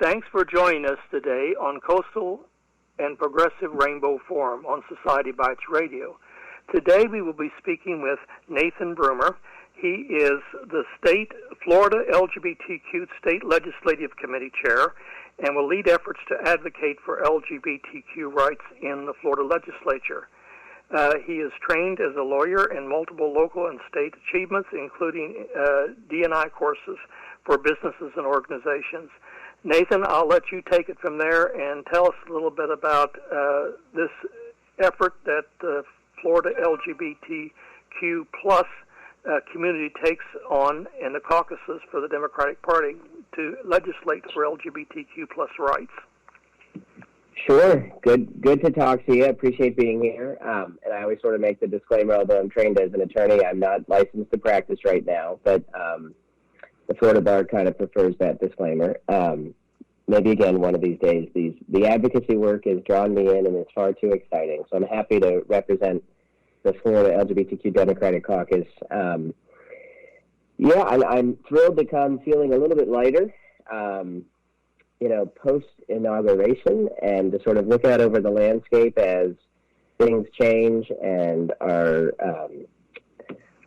Thanks for joining us today on Coastal and Progressive Rainbow Forum on Society Bites Radio. Today we will be speaking with Nathan BRUEMMER. He is the Florida LGBTQ State Legislative Committee Chair and will lead efforts to advocate for LGBTQ rights in the Florida legislature. He is trained as a lawyer in multiple local and state achievements, including D&I courses for businesses and organizations. Nathan, I'll let you take it from there and tell us a little bit about this effort that the Florida LGBTQ plus community takes on in the caucuses for the Democratic Party to legislate for LGBTQ plus rights. Sure. Good to talk to you. I appreciate being here. And I always sort of make the disclaimer, although I'm trained as an attorney, I'm not licensed to practice right now, but the Florida Bar kind of prefers that disclaimer. Maybe again one of these days. The advocacy work has drawn me in, and it's far too exciting. So I'm happy to represent the Florida LGBTQ Democratic Caucus. I'm thrilled to come feeling a little bit lighter, post-inauguration, and to sort of look out over the landscape as things change and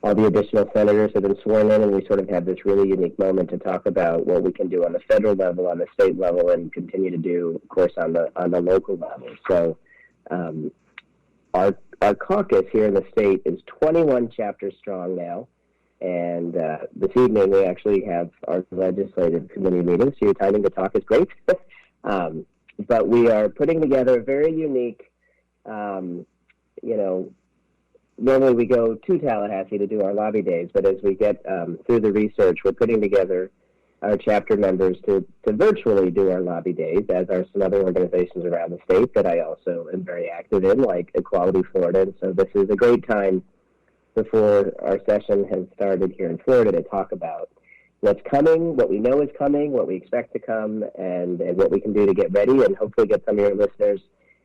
all the additional senators have been sworn in, and we sort of have this really unique moment to talk about what we can do on the federal level, on the state level, and continue to do, of course, on the local level. So our caucus here in the state is 21 chapters strong now, and this evening we actually have our legislative committee meeting, so your timing to talk is great. But we are putting together a very unique, normally we go to Tallahassee to do our lobby days, but as we get through the research, we're putting together our chapter members to virtually do our lobby days, as are some other organizations around the state that I also am very active in, like Equality Florida. And so this is a great time before our session has started here in Florida to talk about what's coming, what we know is coming, what we expect to come, and what we can do to get ready and hopefully get some of your listeners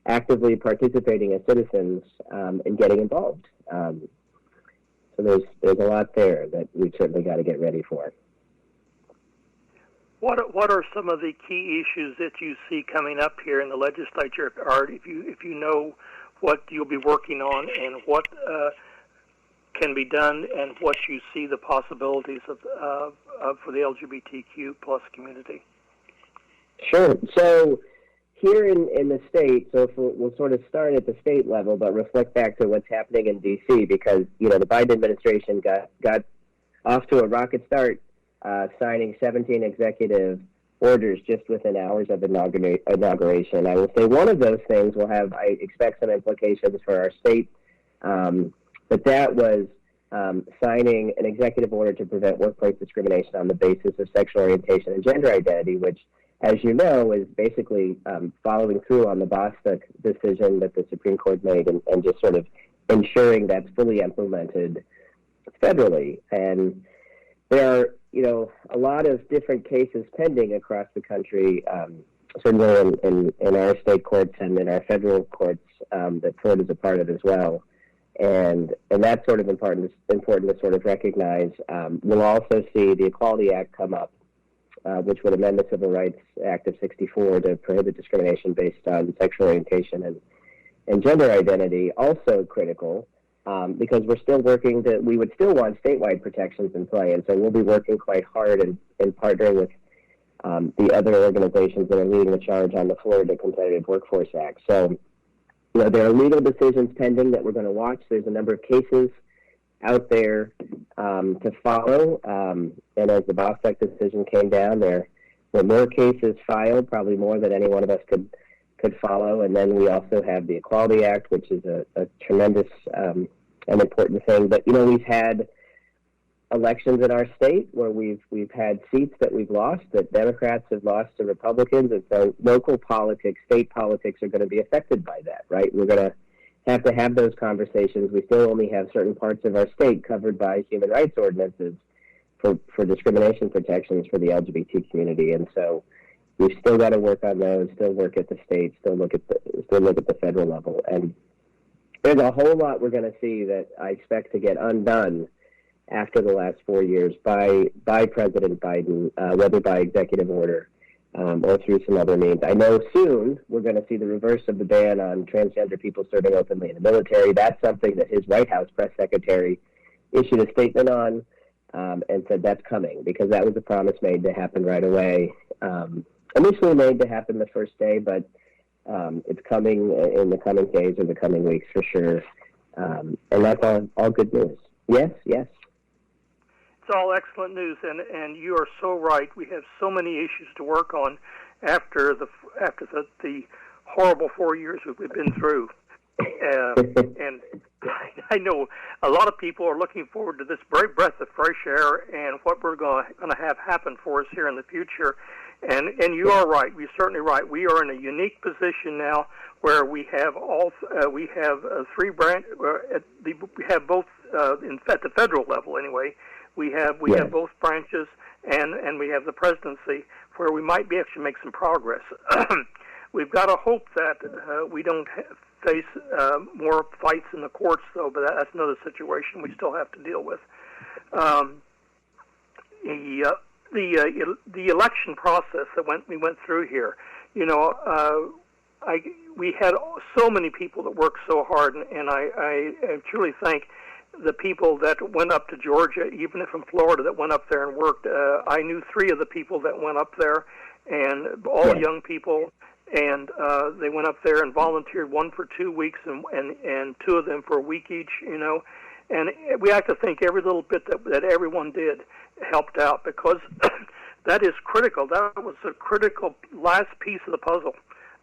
actively participating as citizens and getting involved. So there's a lot there that we've certainly got to get ready for. What are some of the key issues that you see coming up here in the legislature, Art, if you know what you'll be working on and what can be done and what you see the possibilities of for the LGBTQ plus community? Sure. So here in the state, so if we'll sort of start at the state level, but reflect back to what's happening in D.C., because, the Biden administration got off to a rocket start, signing 17 executive orders just within hours of inauguration. I will say one of those things will have, I expect, some implications for our state, but that was signing an executive order to prevent workplace discrimination on the basis of sexual orientation and gender identity, which, as you know, is basically following through on the Bostock decision that the Supreme Court made and just sort of ensuring that's fully implemented federally. And there are, a lot of different cases pending across the country, certainly in our state courts and in our federal courts that Florida is a part of as well. And that's sort of important to sort of recognize. We'll also see the Equality Act come up, which would amend the Civil Rights Act of '64 to prohibit discrimination based on sexual orientation and gender identity, also critical, because we're still working we would still want statewide protections in play, and so we'll be working quite hard in partnering with the other organizations that are leading the charge on the Florida Competitive Workforce Act. So, there are legal decisions pending that we're going to watch. There's a number of cases out there to follow, and as the Bostock decision came down, there were more cases filed, probably more than any one of us could follow. And then we also have the Equality Act, which is a tremendous and important thing. But we've had elections in our state where we've had seats that we've lost, that Democrats have lost to Republicans, and so local politics, state politics are going to be affected by that, right? We're going to have those conversations. We still only have certain parts of our state covered by human rights ordinances for discrimination protections for the LGBT community, and so we've still got to work on those, still work at the state, still look at the federal level. And there's a whole lot we're going to see that I expect to get undone after the last 4 years by President Biden, whether by executive order or through some other means. I know soon we're going to see the reverse of the ban on transgender people serving openly in the military. That's something that his White House press secretary issued a statement on and said that's coming, because that was a promise made to happen right away. Initially made to happen the first day, but it's coming in the coming days or the coming weeks for sure. And that's all good news. Yes. It's all excellent news, and you are so right. We have so many issues to work on after the horrible 4 years we've been through. And I know a lot of people are looking forward to this great breath of fresh air and what we're going to have happen for us here in the future. And you are right. You're certainly right. We are in a unique position now where we have three branch. We have both at the federal level anyway. We have both branches, and we have the presidency, where we might be actually make some progress. We've got to hope that we don't face more fights in the courts, though. But that's another situation we still have to deal with. The election process that we went through here, we had so many people that worked so hard, and I truly thank the people that went up to Georgia, even from Florida, that went up there and worked. I knew 3 of the people that went up there, and all young people, and they went up there and volunteered, one for 2 weeks and 2 of them for a week each, And we have to think every little bit that everyone did helped out, because that is critical. That was a critical last piece of the puzzle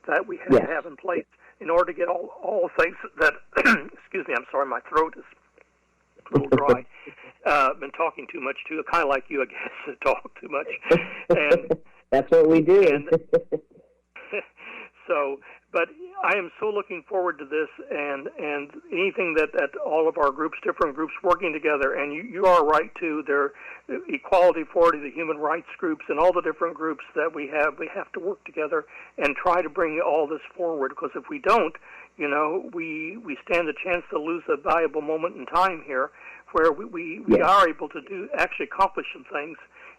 that we had to have in place in order to get all things that, excuse me, I'm sorry, my throat is a little dry. Been talking too much, too. Kind of like you, I guess, to talk too much. And that's what we do. But I am so looking forward to this, and anything that all of our groups, different groups working together, and you are right, too. There, Equality 40, the human rights groups, and all the different groups that we have to work together and try to bring all this forward, because if we don't, we stand a chance to lose a valuable moment in time here where we are able to actually accomplish some things.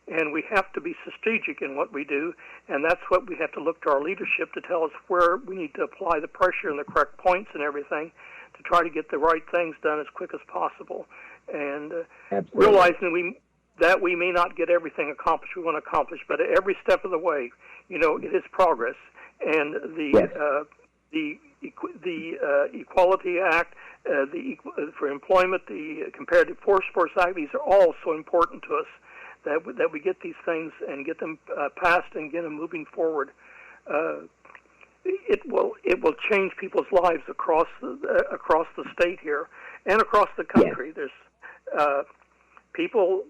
And we have to be strategic in what we do, and that's what we have to look to our leadership to tell us where we need to apply the pressure and the correct points and everything to try to get the right things done as quick as possible. And realizing that we may not get everything accomplished we want to accomplish, but at every step of the way, it is progress. And the Equality Act, for employment, the Comparative Force Act, these are all so important to us. That we get these things and get them passed and get them moving forward. It will change people's lives across the state here and across the country. There's people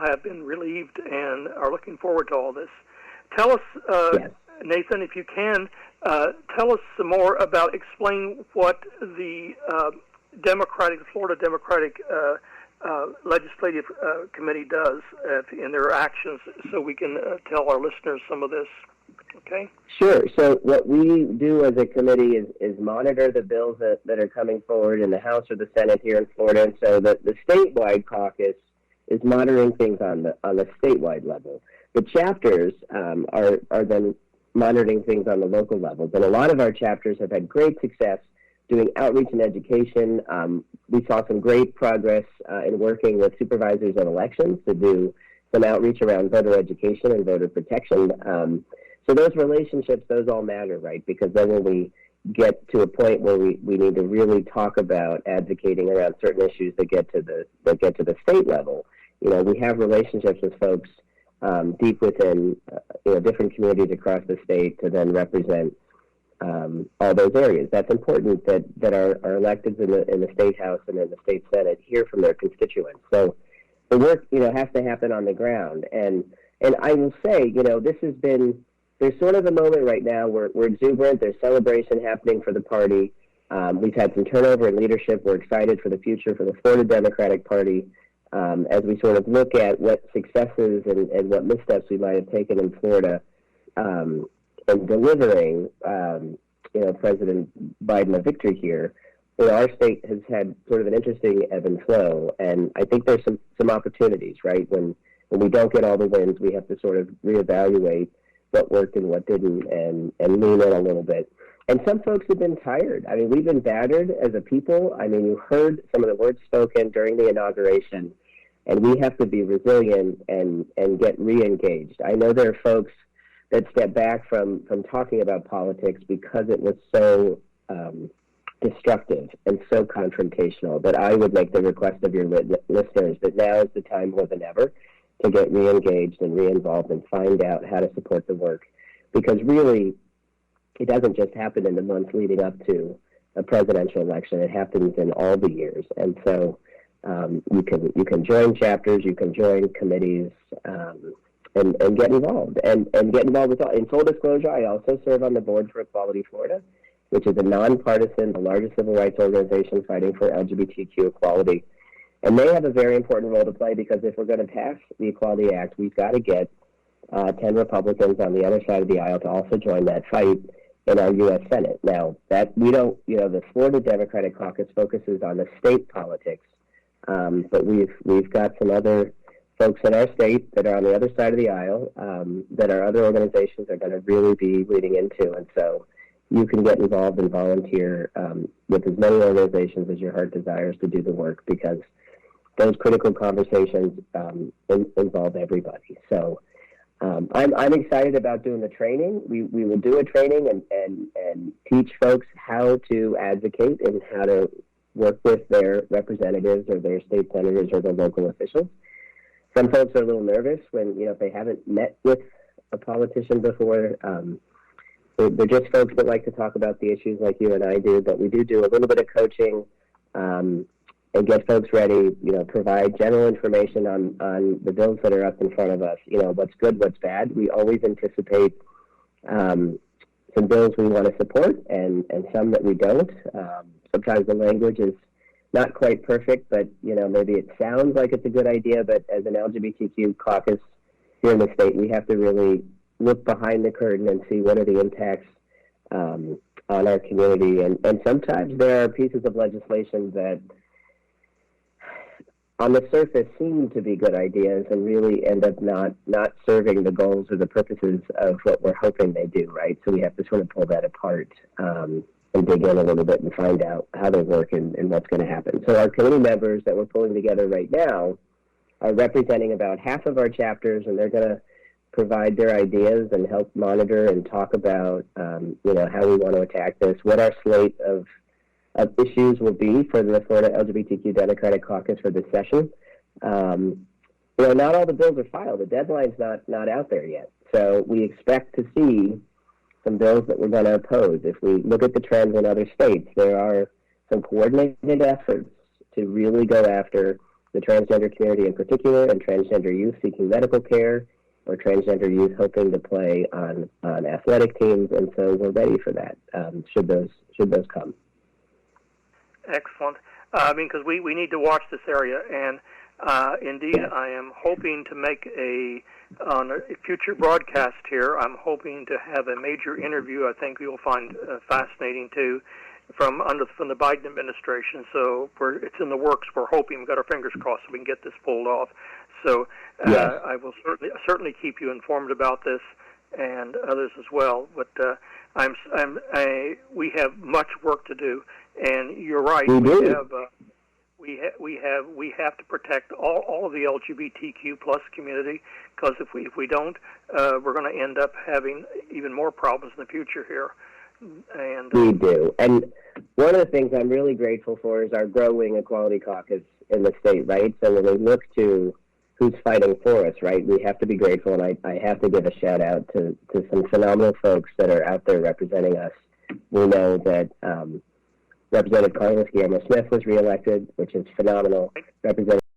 have been relieved and are looking forward to all this. Tell us, Nathan, if you can, tell us some more about, explain what the Florida Democratic Legislative Committee does in their actions, so we can tell our listeners some of this. Okay? Sure. So what we do as a committee is monitor the bills that are coming forward in the House or the Senate here in Florida, and so the statewide caucus is monitoring things on the statewide level. The chapters are then monitoring things on the local levels, and a lot of our chapters have had great success doing outreach and education. We saw some great progress in working with supervisors on elections to do some outreach around voter education and voter protection. So those relationships, those all matter, right? Because then when we get to a point where we need to really talk about advocating around certain issues that get to the state level, we have relationships with folks deep within different communities across the state to then represent all those areas. That's important that our electeds in the state house and in the state senate hear from their constituents. So the work has to happen on the ground. And I will say there's sort of a moment right now where we're exuberant. There's celebration happening for the party. We've had some turnover in leadership. We're excited for the future for the Florida Democratic Party as we sort of look at what successes and what missteps we might have taken in Florida and delivering, President Biden a victory here. Our state has had sort of an interesting ebb and flow, and I think there's some opportunities, right? When when we don't get all the wins, we have to sort of reevaluate what worked and what didn't, and lean in a little bit. And some folks have been tired. I mean, we've been battered as a people. I mean, you heard some of the words spoken during the inauguration, and we have to be resilient and get re-engaged. I know there are folks that step back from talking about politics because it was so destructive and so confrontational, that I would make the request of your listeners that now is the time more than ever to get re-engaged and re-involved and find out how to support the work. Because really, it doesn't just happen in the months leading up to a presidential election. It happens in all the years. And so you can join chapters, you can join committees, and get involved. And get involved with all. In full disclosure, I also serve on the board for Equality Florida, which is a nonpartisan, the largest civil rights organization fighting for LGBTQ equality. And they have a very important role to play, because if we're going to pass the Equality Act, we've got to get 10 Republicans on the other side of the aisle to also join that fight in our U.S. Senate. Now, that we don't, the Florida Democratic Caucus focuses on the state politics, but we've got some other folks in our state that are on the other side of the aisle that our other organizations are going to really be leading into. And so you can get involved and volunteer with as many organizations as your heart desires to do the work, because those critical conversations involve everybody. So I'm excited about doing the training. We will do a training and teach folks how to advocate and how to work with their representatives or their state senators or their local officials. Some folks are a little nervous when, if they haven't met with a politician before. They're just folks that like to talk about the issues like you and I do, but we do a little bit of coaching and get folks ready, provide general information on the bills that are up in front of us, what's good, what's bad. We always anticipate some bills we want to support and some that we don't. Sometimes the language is not quite perfect, but, maybe it sounds like it's a good idea, but as an LGBTQ caucus here in the state, we have to really look behind the curtain and see what are the impacts on our community. And sometimes there are pieces of legislation that on the surface seem to be good ideas and really end up not serving the goals or the purposes of what we're hoping they do, right? So we have to sort of pull that apart and dig in a little bit and find out how they work and what's going to happen. So our committee members that we're pulling together right now are representing about half of our chapters, and they're going to provide their ideas and help monitor and talk about, how we want to attack this, what our slate of issues will be for the Florida LGBTQ Democratic Caucus for this session. Not all the bills are filed. The deadline's not out there yet. So we expect to see some bills that we're going to oppose. If we look at the trends in other states, there are some coordinated efforts to really go after the transgender community in particular, and transgender youth seeking medical care, or transgender youth hoping to play on athletic teams. And so we're ready for that, should those come. Excellent. Because we need to watch this area, and indeed, I am hoping to make on a future broadcast here, I'm hoping to have a major interview I think you'll find fascinating too, from the Biden administration. So it's in the works. We're hoping, we've got our fingers crossed so we can get this pulled off. So yes. I will certainly keep you informed about this and others as well. But we have much work to do, and you're right. We have to protect all of the LGBTQ plus community, because if we don't, we're going to end up having even more problems in the future here. And we do. And one of the things I'm really grateful for is our growing Equality Caucus in the state, right? So when we look to who's fighting for us, right, we have to be grateful, and I have to give a shout out to some phenomenal folks that are out there representing us. We know that Representative Carlos Guillermo Smith was reelected, which is phenomenal. Representative